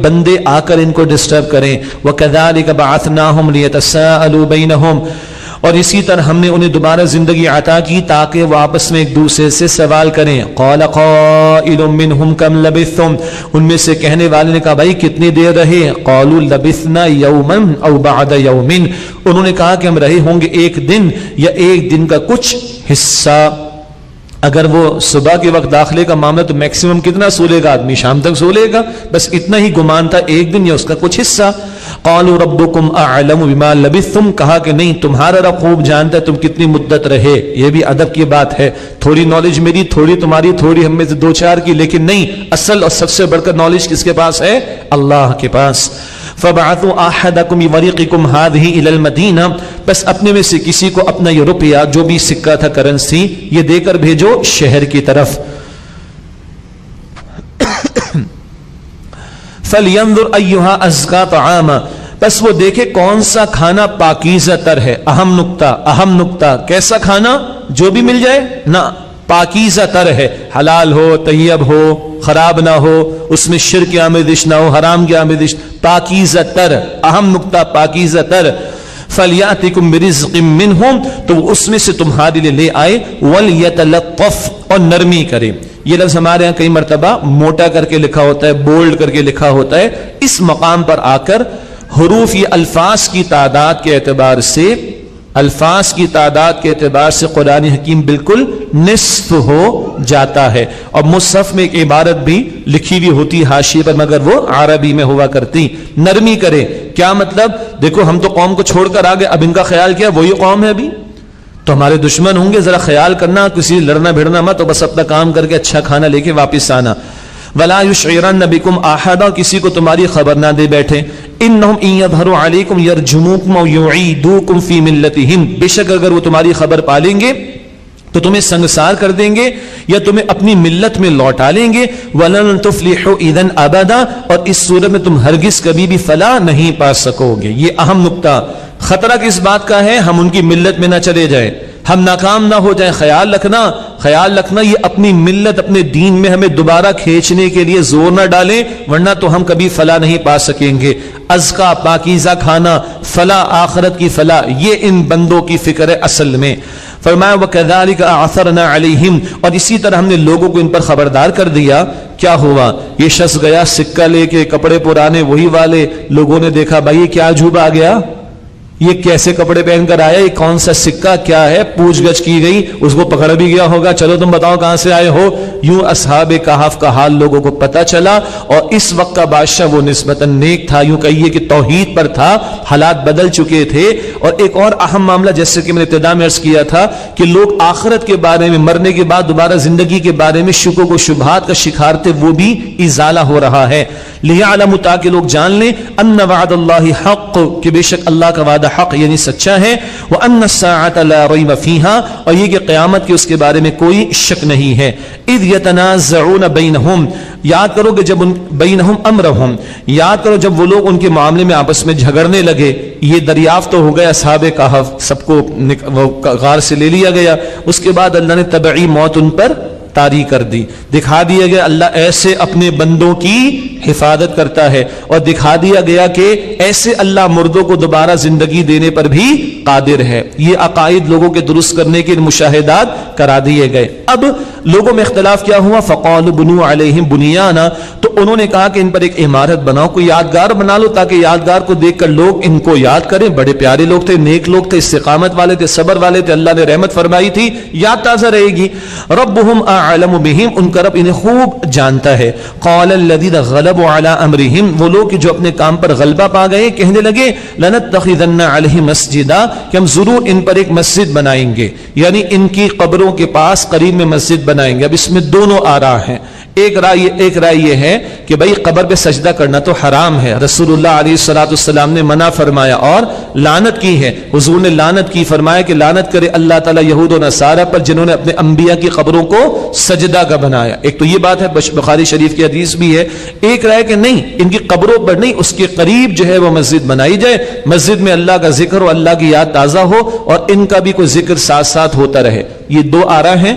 بندے آ کر ان کو ڈسٹرب کریں. وَكَذَلِكَ بَعَثْنَاهُمْ لِيَتَسَاءَلُوا بَيْنَهُم, اور اسی طرح ہم نے انہیں دوبارہ زندگی عطا کی تاکہ وہ آپس میں ایک دوسرے سے سوال کریں. قَالَ قَائِلٌ مِّنْهُمْ كَمْ لَبِثْتُمْ, ان میں سے کہنے والے نے کہا بھائی کتنی دیر رہے؟ قَالُوا لَبِثْنَا يَوْمًا أَوْ بَعْدَ يَوْمٍ, انہوں نے کہا کہ ہم رہے ہوں گے ایک دن یا ایک دن کا کچھ حصہ. اگر وہ صبح کے وقت داخلے کا معاملہ تو میکسیمم کتنا سو لے گا آدمی؟ شام تک سو لے گا, بس اتنا ہی گمان تھا, ایک دن یا اس کا کچھ حصہ. قالوا ربكم اعلم بما لبثتم, کہا کہ نہیں تمہارا رب خوب جانتا ہے تم کتنی مدت رہے. یہ بھی ادب کی بات ہے, تھوڑی نالج میری, تھوڑی تمہاری, تھوڑی ہم میں سے دو چار کی, لیکن نہیں, اصل اور سب سے بڑھ کر نالج کس کے پاس ہے؟ اللہ کے پاس. فبعثوا احدكم بورقكم هذه الى المدینہ, بس اپنے میں سے کسی کو اپنا یہ روپیہ جو بھی سکہ تھا کرنسی یہ دے کر بھیجو شہر کی طرف. فلينظر ايها ازكى طعاما, بس وہ دیکھے کون سا کھانا پاکیزہ تر ہے. اہم نکتہ, کیسا کھانا؟ جو بھی مل جائے نہ, پاکیزہ تر ہے, حلال ہو, طیب ہو, خراب نہ ہو, اس میں شرک کی آمیزش نہ ہو, حرام کی آمیزش, پاکیزہ تر. اہم نکتہ پاکیزہ تر. فَلْيَأْتِكُمْ بِرِزْقٍ مِّنْهُمْ, تو اس میں سے تمہارے لیے لے آئے. وَلْيَتَلَطَّفْ, اور نرمی کرے. یہ لفظ ہمارے ہاں کئی مرتبہ موٹا کر کے لکھا ہوتا ہے, بولڈ کر کے لکھا ہوتا ہے. اس مقام پر آ کر حروف یہ الفاظ کی تعداد کے اعتبار سے قرآن حکیم بالکل نصف ہو جاتا ہے. اور مصحف میں ایک عبارت بھی لکھی ہوئی ہوتی حاشیے پر, مگر وہ عربی میں ہوا کرتی. نرمی کرے کیا مطلب؟ دیکھو ہم تو قوم کو چھوڑ کر آگے, اب ان کا خیال کیا؟ وہی قوم ہے ابھی تو ہمارے دشمن ہوں گے, ذرا خیال کرنا, کسی لڑنا بھیڑنا مت, اور بس اپنا کام کر کے اچھا کھانا لے کے واپس آنا. وَلَا يُشْعِرَنَّ بِكُمْ أَحَدًا, کسی کو تمہاری خبر نہ دے بیٹھے. إِنَّهُمْ إِن يَظْهَرُوا عَلَيْكُمْ يَرْجُمُوكُمْ أَوْ يُعِيدُوكُمْ فِي مِلَّتِهِمْ, بے شک اگر وہ تمہاری خبر پالیں گے تو تمہیں سنگسار کر دیں گے یا تمہیں اپنی ملت میں لوٹا لیں گے. وَلَن تُفْلِحُوا إِذًا أَبَدًا, اور اس صورت میں تم ہرگز کبھی بھی فلاح نہیں پا سکو گے. یہ اہم نکتہ. خطرہ کس بات کا ہے؟ ہم ان کی ملت میں نہ چلے جائیں, ہم ناکام نہ ہو جائیں. خیال رکھنا یہ اپنی ملت, اپنے دین میں ہمیں دوبارہ کھینچنے کے لیے زور نہ ڈالیں, ورنہ تو ہم کبھی فلاح نہیں پا سکیں گے. ازکا, پاکیزہ کھانا, فلاح, آخرت کی فلاح, یہ ان بندوں کی فکر ہے اصل میں. فرمایا وَكَذَلِكَ أَعْثَرْنَا عَلَيْهِمْ, اور اسی طرح ہم نے لوگوں کو ان پر خبردار کر دیا. کیا ہوا؟ یہ شخص گیا سکہ لے کے, کپڑے پرانے وہی والے, لوگوں نے دیکھا بھائی یہ کیا عجوبہ آ گیا, یہ کیسے کپڑے پہن کر آیا, یہ کون سا سکہ, کیا ہے؟ پوچھ گچھ کی گئی, اس کو پکڑ بھی گیا ہوگا, چلو تم بتاؤ کہاں سے آئے ہو. یوں اصحاب کہف کا حال لوگوں کو پتہ چلا, اور اس وقت کا بادشاہ وہ نسبتاً نیک تھا, یوں کہیے کہ توحید پر تھا, حالات بدل چکے تھے. اور ایک اور اہم معاملہ جیسے کہ میں نے ابتدا میں عرض کیا تھا کہ لوگ آخرت کے بارے میں, مرنے کے بعد دوبارہ زندگی کے بارے میں شکوک و شبہات کا شکار تھے, وہ بھی ازالہ ہو رہا ہے. لِيَعْلَمُوا, تاکہ لوگ جان لیں, أَنَّ وَعْدَ اللَّهِ حَقٌّ, کہ بے شک اللہ کا وعدہ حق یعنی سچا ہے. وَأَنَّ السَّاعَةَ لَا رَيْبَ فِيهَا, اور یہ کہ قیامت کے اس کے بارے میں کوئی شک نہیں ہے. إِذْ يَتَنَازَعُونَ بَيْنَهُمْ, یاد کرو کہ جب بینہم امرہم, یاد کرو جب وہ لوگ ان کے معاملے میں آپس میں جھگڑنے لگے. یہ دریافت تو ہو گیا اصحاب کہف, سب کو غار سے لے لیا گیا. اس کے بعد اللہ نے طبعی موت ان پر طاری کر دی, دکھا دیا گیا اللہ ایسے اپنے بندوں کی حفاظت کرتا ہے, اور دکھا دیا گیا کہ ایسے اللہ مردوں کو دوبارہ زندگی دینے پر بھی قادر ہے. یہ عقائد لوگوں کے درست کرنے کے مشاہدات کرا دیے گئے. اب لوگوں میں اختلاف کیا ہوا؟ فقالوا بنوا علیہم بنیانا, تو انہوں نے کہا کہ ان پر ایک عمارت بناؤ, کوئی یادگار بنا لو تاکہ یادگار کو دیکھ کر لوگ ان کو یاد کریں. بڑے پیارے لوگ تھے, نیک لوگ تھے, استقامت والے تھے, صبر والے تھے, اللہ نے رحمت فرمائی تھی, یاد تازہ رہے گی. ربهم اعلم بهم, ان کا رب انہیں خوب جانتا ہے. قال الذين غلبوا على امرهم, وہ لوگ جو اپنے کام پر غلبہ پا گئے کہنے لگے لنتخذن علیہم مسجدا, کہ ہم ضرور ان پر ایک مسجد بنائیں گے, یعنی ان کی قبروں کے پاس قریب میں مسجد بنائیں گے. اب اس میں دونوں آراء ہیں. ایک رائے یہ ہے کہ بھائی قبر پہ سجدہ کرنا تو حرام ہے, رسول اللہ علیہ الصلوۃ والسلام نے منع فرمایا اور لعنت کی ہے. حضور نے لعنت کی, فرمایا کہ لعنت کرے اللہ تعالیٰ یہود و نصارہ پر جنہوں نے اپنے انبیاء کی قبروں کو سجدہ کا بنایا. ایک تو یہ بات ہے, بخاری شریف کی حدیث بھی ہے. ایک رائے کہ نہیں, ان کی قبروں پر نہیں, اس کے قریب جو ہے وہ مسجد بنائی جائے, مسجد میں اللہ کا ذکر ہو, اللہ کی یاد تازہ ہو, اور ان کا بھی کوئی ذکر ساتھ ساتھ ہوتا رہے. یہ دو آراء ہیں.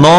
9